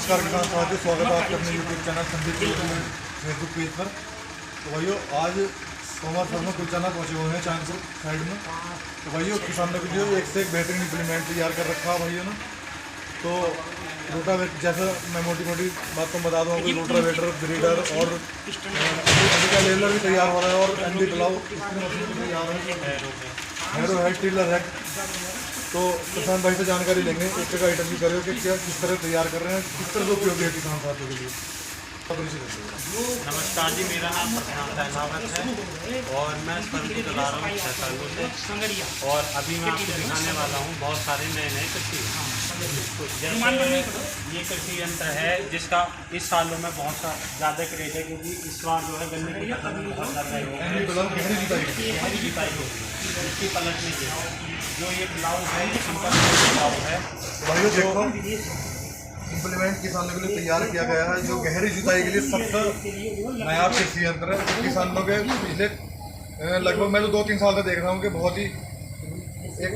नमस्कार किसान साथियों, स्वागत है आपके अपने YouTube channel Sandeep Facebook page पर। तो भाइयों आज सोमवार फल में कुलचाना पहुँचे हुए हैं चांदपुर साइड में। तो भाइयों किसानों के लिए एक से एक बेहतरीन इम्प्लीमेंट तैयार कर रखा है भाइयों ने। तो रोटावेटर जैसा मैं मोटी बातों बता दूँ कि रोटावेटर ब्रीडर और लेवलर भी तैयार हो रहा है और एनडी प्लाऊ तैयार है, हैरो है, टिलर है। तो किसान भाई से जानकारी लेंगे, एक का इंटरव्यू करें कि क्या किस तरह तैयार कर रहे हैं, किस तरह से उपयोगी है किसान साथियों के लिए। नमस्कार जी, मेरा नाम प्रशांत सहनावत है और मैं इस फल को चला रहा हूँ 6 सालों से। और अभी मैं आपको दिखाने वाला हूँ बहुत सारे नए कृषि। ये कृषि यंत्र है जिसका इस सालों में बहुत ज़्यादा क्रेज है, क्योंकि इस बार जो है गन्ने की फसल में बहुत ज़्यादा गहरी जुताई होगी, इसकी पलटने की। जो ये ब्लाउज है ये सिंपल ब्लाउज है। भाइयों देखो, इम्प्लीमेंट किसानों के लिए तैयार किया गया है जो गहरी जुताई के लिए सबसे नया कृषि यंत्र है। किसानों के पिछले लगभग मैं तो 2-3 साल से देख रहा हूँ कि बहुत ही एक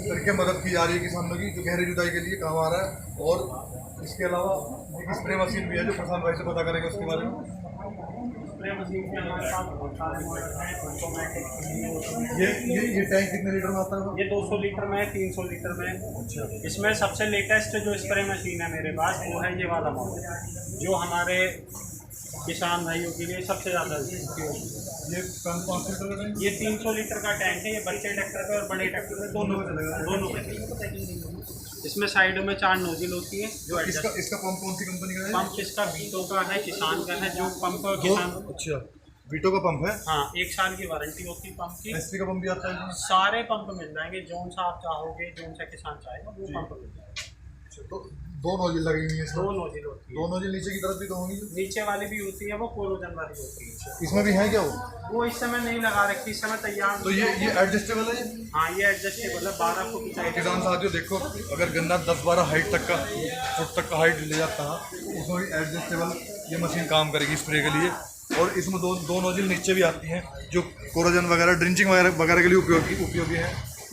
तरीके मदद की जा रही है किसानों की, जो गहरी जुताई के लिए काम आ रहा है। और इसके अलावा एक स्प्रे मशीन भी है जो प्रशांत भाई से पता करेंगे उसके बारे में। स्प्रे मशीन के हमारे पास बहुत सारे मॉडल हैं, ऑटोमेटिक। ये टैंक कितने लीटर में आता है? ये 200 लीटर में, 300 लीटर में। अच्छा। इसमें सबसे लेटेस्ट जो स्प्रे मशीन है मेरे पास वो है ये वाला मॉडल, जो हमारे किसान भाइयों के लिए सबसे ज़्यादा उपयोगी। ये 300 लीटर का टैंक है। ये बच्चे ट्रैक्टर पे और बड़े ट्रैक्टर पे दोनों पे। इसमें साइडों में 4 नोजल होती है। जो इसका पंप कौन सी कंपनी का है? पंप इसका वीटो का है, किसान का है। जो पंप किसान, अच्छा, वीटो का पंप है। हाँ, 1 साल की वारंटी होती है पंप की। एसपी का पंप भी आता है? सारे पंप मिल जाएंगे, जोन सा आप चाहोगे, जोन सा किसान चाहेगा वो पंप मिल जाएगा। तो 2 नोजल लगी हुई है इसमें? 2 नोजल होती है। 2 नोजल नीचे की तरफ भी तो होंगी? नीचे वाली भी होती है, वो कोरोजन वाली होती है। इसमें भी है क्या वो इस समय नहीं लगा रखी, इस समय तैयार। तो ये एडजस्टेबल है? हाँ, ये एडजस्टेबल है। 12 फुट की साइड। किसान साथियों देखो, अगर गन्ना 10-12 हाइट तक का फुट तक का हाइट ले जाता है उसमें भी एडजस्टेबल ये मशीन काम करेगी स्प्रे के लिए। और इसमें दो नोजल नीचे भी आती हैं जो कोरोजन वगैरह, ड्रिंचिंग वगैरह के लिए उपयोगी है।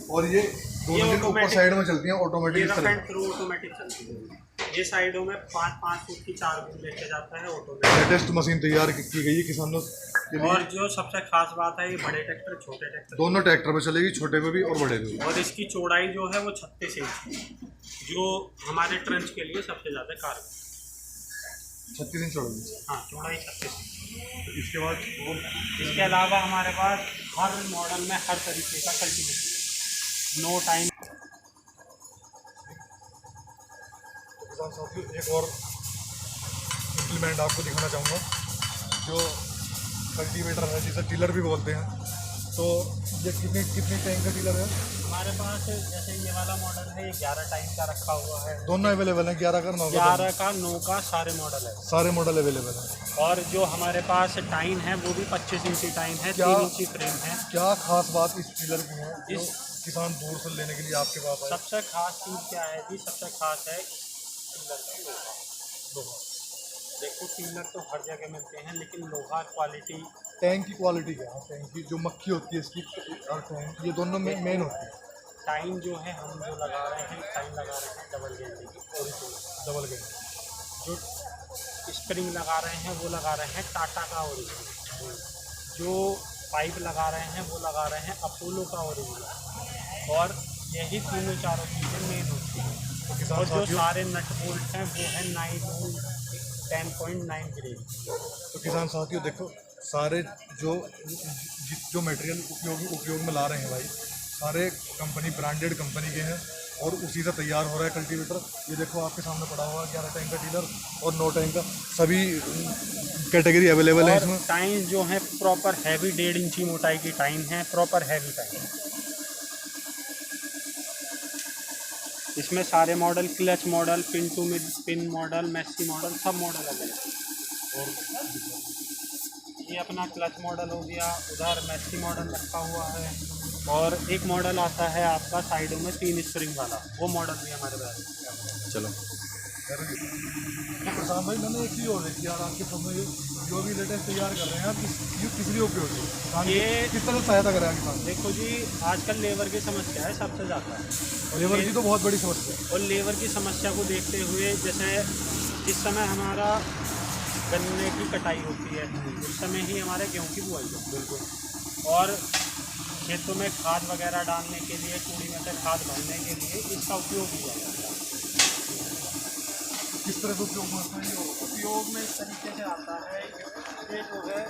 और ये 2 नोजल ऊपर साइड में चलती हैं, ऑटोमेटिक चलती है। ये साइडों में 5-5 फुट की 4 बूंद लेके जाता है ऑटोमेटिक। लेटेस्ट मशीन तैयार की गई है किसानों के लिए। और जो सबसे खास बात है, ये बड़े ट्रैक्टर, छोटे ट्रैक्टर, दोनों ट्रैक्टर पे चलेगी, छोटे पे भी और बड़े पे भी। और इसकी चौड़ाई जो है वो 36 इंच, जो हमारे ट्रंच के लिए सबसे ज़्यादा कारगर। 36 इंच चौड़ाई? हाँ, चौड़ाई 36 इंच। इसके बाद इसके अलावा हमारे पास हर मॉडल में हर तरीके का कल्टीवेटर, नो टाइम। किसान साथियों एक और इम्प्लीमेंट आपको दिखाना चाहूँगा, जो कल्टीवेटर है जिसे टिलर भी बोलते हैं। तो ये कितनी टाइम का टिलर है हमारे पास? जैसे ये वाला मॉडल है, ये 11 टाइम का रखा हुआ है। दोनों अवेलेबल हैं? 11 का 9 का सारे मॉडल है, सारे मॉडल अवेलेबल हैं। और जो हमारे पास टाइम है वो भी 25 इंची टाइम है, 3 इंची फ्रेम है। क्या खास बात इस टिलर की है जो किसान दूर से लेने के लिए आपके पास है? सबसे खास चीज़ क्या है जी? सबसे खास है टिलर का लोहा। देखो, टिलर तो हर जगह मिलते हैं, लेकिन लोहा क्वालिटी, टैंक की क्वालिटी क्या है? टैंक की जो मक्खी होती है इसकी और टैंक, ये दोनों में मेन होती है। टाइम जो है हम जो लगा रहे हैं, टाइम लगा रहे हैं डबल गेंदे की, ओरिजिनल डबल गेंद। जो स्प्रिंग लगा रहे हैं वो लगा रहे हैं टाटा का ओरिजिनल। जो पाइप लगा रहे हैं वो लगा रहे हैं अपोलो का ओरिजिनल। और यही तीनों चारों चीज़ें मेन होती हैं। और जो सारे नट बोल्ट हैं वो है 10.9 ग्रेड। तो किसान साथियों देखो, सारे जो मटेरियल उपयोग में ला रहे हैं भाई, सारे कंपनी ब्रांडेड कंपनी के हैं और उसी से तैयार हो रहा है कल्टीवेटर। ये देखो आपके सामने पड़ा हुआ है 11 टाइम का टिलर और 9 टाइम का, सभी कैटेगरी अवेलेबल है इसमें। टाइम जो है प्रॉपर हैवी 1.5 इंची मोटाई की टाइम है, प्रॉपर हैवी टाइम। इसमें सारे model, clutch model, pin to mid pin model, maxi model, सब मॉडल अवेलेबल। और ये अपना क्लच मॉडल हो गया, उधर मैक्सी मॉडल रखा हुआ है। और एक मॉडल आता है आपका साइडों में 3 स्प्रिंग वाला, वो मॉडल भी हमारे पास। चलो तो प्रशांत भाई, मैंने एक चीज़ और देखी यार आपके सामने, जो भी लेटेस्ट तैयार कर रहे हैं आप, किस लिए उपयोगी है? ये किस तरह सहायता करें आपके पास? देखो जी, आजकल लेबर की समस्या है सबसे ज़्यादा, लेबर की तो बहुत बड़ी समस्या है। और लेबर की समस्या को देखते हुए, जैसे जिस समय हमारा गन्ने की कटाई होती है उस समय ही हमारे गेहूँ की बुआई है। बिल्कुल। और खेतों में खाद वगैरह डालने के लिए, कूड़ी में से खाद भरने के लिए इसका उपयोग किया जाता है। किस तरह से उपयोग होता है ये? उपयोग में इस तरीके से आता है, ये जो है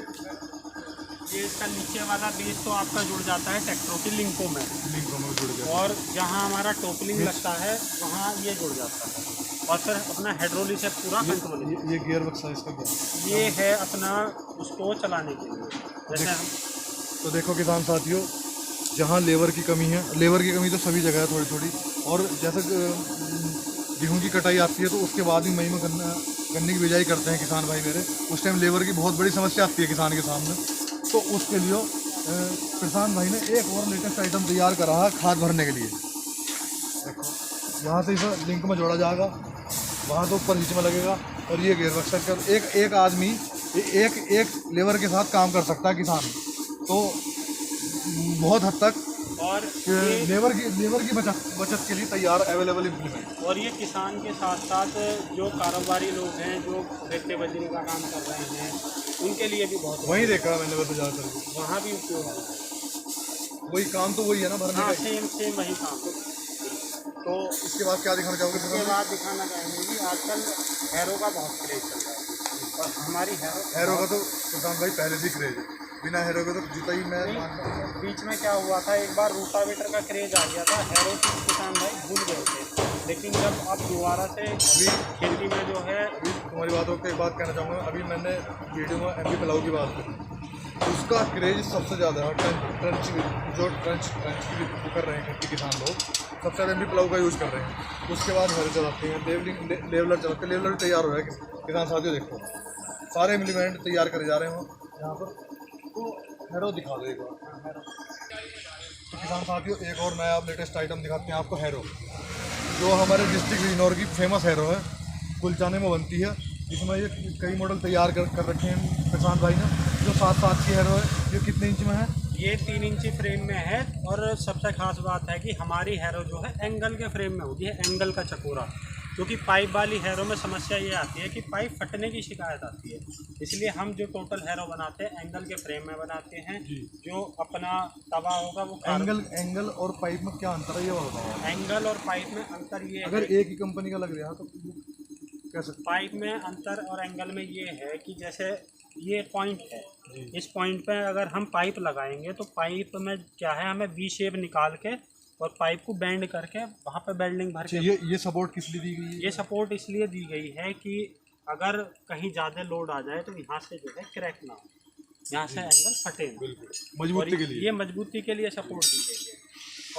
ये इसका नीचे वाला बेस तो आपका जुड़ जाता है ट्रैक्टरों की लिंकों में, लिंकों में जुड़ गया। और जहाँ हमारा टोपलिंग लगता है वहाँ ये जुड़ जाता है, और फिर अपना हाइड्रोलिक से पूरा कंट्रोल। ये गियर बक्सा इसका क्या? ये है अपना उसको चलाने के लिए। जैसे हम तो देखो किसान साथियों, जहाँ लेबर की कमी है, लेबर की कमी तो सभी जगह है थोड़ी थोड़ी, और जैसे गेहूं की कटाई आती है तो उसके बाद ही मई में गन्ने की बिजाई करते हैं किसान भाई मेरे। उस टाइम लेबर की बहुत बड़ी समस्या आती है किसान के सामने। तो उसके लिए किसान भाई ने एक और लेटेस्ट आइटम तैयार करा है खाद भरने के लिए। देखो यहाँ से इसे लिंक में जोड़ा जाएगा, वहाँ तो ऊपर बीच में लगेगा, और ये गेयर बक्सा कर एक आदमी एक लेबर के साथ काम कर सकता है किसान। तो बहुत हद तक और लेबर की बचत के लिए तैयार अवेलेबल इम्प्लीमेंट। और ये किसान के साथ साथ जो कारोबारी लोग हैं जो रेते बजरी का काम कर रहे हैं उनके लिए भी बहुत वही देखा मैंने वैसे ज़्यादातर, वहाँ भी उपयोग है। वही काम तो वही है ना, भरने हाँ, का। सेम वही काम। तो इसके बाद क्या दिखाना चाहोगे? इसके बाद दिखाना चाहेंगे कि आजकल हैरो का बहुत क्रेज चल रहा है, और हमारी हैरो का तो किसान भाई पहले से क्रेज है, बिना हैरो के तो जुताई मैं बीच में क्या हुआ था, एक बार रूटावेटर का क्रेज आ गया था, हैरो की किसान भाई भूल गए थे। लेकिन जब अब दोबारा से अभी खेती में जो है, अभी तुम्हारी बातों पर एक बात कहना चाहूँगा। अभी मैंने वीडियो में एमपी प्लाऊ की बात करी, उसका क्रेज सबसे ज़्यादा है। ट्रंच की कर रहे हैं खेती किसान लोग, सबसे ज़्यादा एमपी प्लाऊ का यूज़ कर रहे हैं। उसके बाद हर चलाते हैं, लेवलर चलाते हैं। लेवलर तैयार हो रहा है किसान साथियों, देखो सारे इम्प्लीमेंट तैयार करे जा रहे हो यहाँ पर। तो हैरो दिखा दो एक बार। तो किसान साथियों एक और नया लेटेस्ट आइटम दिखाते हैं आपको, हैरो, जो हमारे डिस्ट्रिक्ट इग्नोर की फेमस हैरो है, कुलचाने में बनती है। इसमें ये कई मॉडल तैयार कर रखे हैं किसान भाई ने। जो 7 की हैरो है, ये कितने इंच में है? ये 3 इंची फ्रेम में है, और सबसे खास बात है कि हमारी हैरो जो है एंगल के फ्रेम में होगी, है एंगल का चकोरा। क्योंकि पाइप वाली हैरो में समस्या ये आती है कि पाइप फटने की शिकायत आती है, इसलिए हम जो टोटल हैरो बनाते हैं एंगल के फ्रेम में बनाते हैं। जो अपना तवा होगा वो एंगल और पाइप में क्या अंतर है ये बताओ। एंगल और पाइप में अंतर ये अगर है, एक ही कंपनी का लग रहा है तो कैसे? पाइप में अंतर और एंगल में ये है कि जैसे ये पॉइंट है, इस पॉइंट पे अगर हम पाइप लगाएंगे तो पाइप में क्या है, हमें वी शेप निकाल के और पाइप को बेंड करके वहाँ पे बेल्डिंग भर के। ये सपोर्ट किस लिए दी गई है? ये सपोर्ट इसलिए दी गई है कि अगर कहीं ज़्यादा लोड आ जाए तो यहाँ से जो है क्रैक ना हो, यहाँ से एंगल फटे ना। मजबूती के लिए, ये मजबूती के लिए सपोर्ट दी गई है।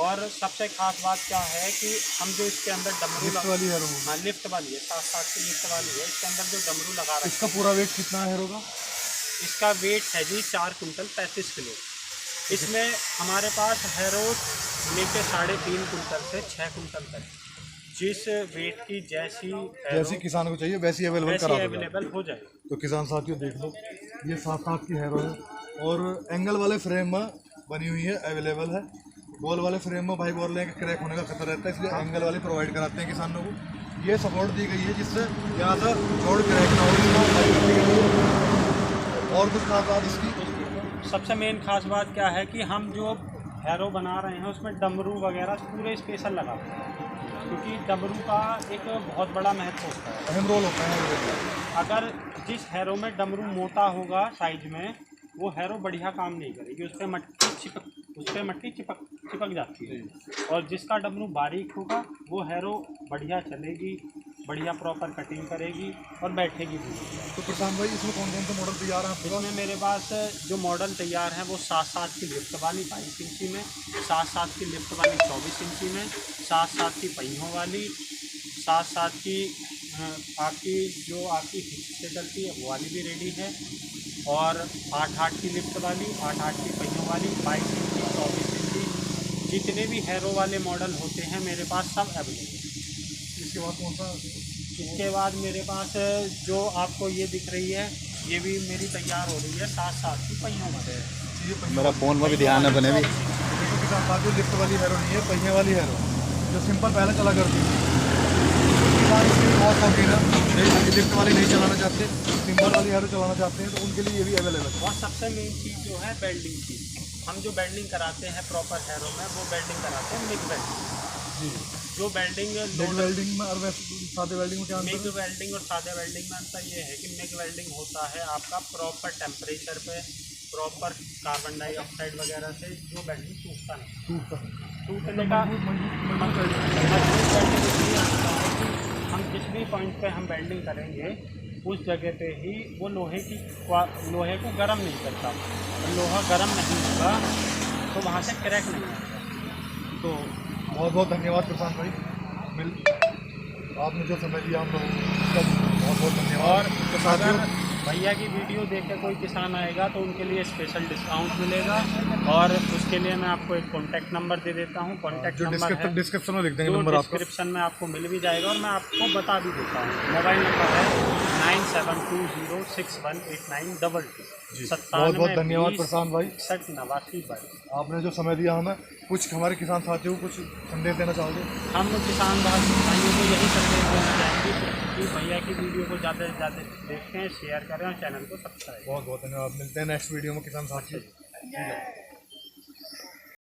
और सबसे खास बात क्या है कि हम जो इसके अंदर डमरू वाली हैरो, हाँ लिफ्ट वाली है, 7 की लिफ्ट वाली है, इसके अंदर जो डमरू लगा रहा है। इसका पूरा वेट कितना है हैरो का? इसका वेट है जी 4 कुंटल 35 किलो। इसमें हमारे पास हैरो लेके 3.5 कुंटल से 6 कुंटल तक, जिस वेट की जैसी किसान को चाहिए वैसी अवेलेबल हो जाए। तो किसान साथियों देख लो, ये 7 की हैरो है, और एंगल वाले फ्रेम में बनी हुई है, अवेलेबल है। बॉल वाले फ्रेम में भाई बोल रहे हैं कि क्रैक होने का खतरा रहता है, इसलिए एंगल वाले प्रोवाइड कराते हैं किसानों को। ये सपोर्ट दी गई है जिससे ज़्यादा रोड क्रैक ना हो। और कुछ खास बात इसकी, सबसे मेन खास बात क्या है कि हम जो हैरो बना रहे हैं उसमें डमरू वगैरह पूरे स्पेशल लगाते हैं, क्योंकि डमरू का एक बहुत बड़ा महत्व होता है, अहम रोल होता है। अगर जिस हैरो में डमरू मोटा होगा साइज में, वो हैरो बढ़िया काम नहीं करेगी, उस पर मट्टी चिपक जाती है। और जिसका डमरू बारीक होगा वो हैरो बढ़िया चलेगी, बढ़िया प्रॉपर कटिंग करेगी और बैठेगी भी। तो प्रशांत भाई इसमें कौन कौन से मॉडल तैयार हैं आपके पास? इसमें मेरे पास जो मॉडल तैयार है वो 7 की लिफ्ट वाली 22 इंची में, 7 की लिफ्ट वाली 24 इंची में, 7 की पहियों वाली, 7 की आपकी हिच से चलती है वो वाली भी रेडी है, और 8 की लिफ्ट वाली, 8 की पहियों वाली, 22 इंची, 24 इंची, जितने भी हैरो वाले मॉडल होते हैं मेरे पास सब अवेलेबल। इसके बाद कौन सा? इसके बाद मेरे पास जो आपको ये दिख रही है, ये भी मेरी तैयार हो रही है 7 की पहियों वाली। मेरा फ़ोन में भी ध्यान है बने भी। लिफ्ट वाली हैरो नहीं है, पहिए वाली हैरो जो सिंपल पहले चला करती थी। किसान इसके बहुत शौकीन है, लिफ्ट वाली नहीं चलाना चाहते, सिंपल वाली हैरो चलाना चाहते हैं, तो उनके लिए ये भी अवेलेबल है। और सबसे मेन चीज़ जो है वेल्डिंग की, हम जो वेल्डिंग कराते हैं प्रॉपर हैरो में, वो वेल्डिंग कराते हैं मिग वेल्डिंग। जी, जो वेल्डिंग मिग वेल्डिंग में और वैसे सादे वेल्डिंग में क्या अंतर मिग है? वेल्डिंग और सादे वेल्डिंग में अंतर ये है कि मिग वेल्डिंग होता है आपका प्रॉपर टेम्परेचर पे, प्रॉपर कार्बन डाइऑक्साइड वगैरह से जो वेल्डिंग टूटता नहीं। टूटने का मजबूत वेल्डिंग इसलिए आता है कि हम जिस भी पॉइंट पे हम वेल्डिंग करेंगे उस जगह पे ही वो लोहे को गर्म नहीं करता, लोहा गर्म नहीं होगा तो वहाँ से क्रैक नहीं आता। तो बहुत बहुत धन्यवाद प्रशांत भाई, आपने जो समय दिया हम लोगों को, बहुत बहुत धन्यवाद। और अगर भैया की वीडियो देख के कोई किसान आएगा तो उनके लिए स्पेशल डिस्काउंट मिलेगा, और उसके लिए मैं आपको एक कॉन्टैक्ट नंबर दे देता हूँ। कॉन्टैक्ट जो नंबर है डिस्क्रिप्शन में लिख देंगे जो नंबर आपका। डिस्क्रिप्शन में आपको मिल भी जाएगा, और मैं आपको बता भी देता हूँ। मोबाइल नंबर है 9720618922। जी, बहुत बहुत धन्यवाद प्रशांत भाई, 89 भाई। आपने जो समय दिया हमें। कुछ हमारे किसान साथियों को कुछ संदेश देना चाहोगे? हम किसान भाइयों को यही संदेश देना चाहेंगे कि भैया की वीडियो को ज़्यादा से ज़्यादा देखें, शेयर करें और चैनल को सब्सक्राइब। बहुत बहुत धन्यवाद, मिलते हैं नेक्स्ट वीडियो में किसान साथियों। ठीक है।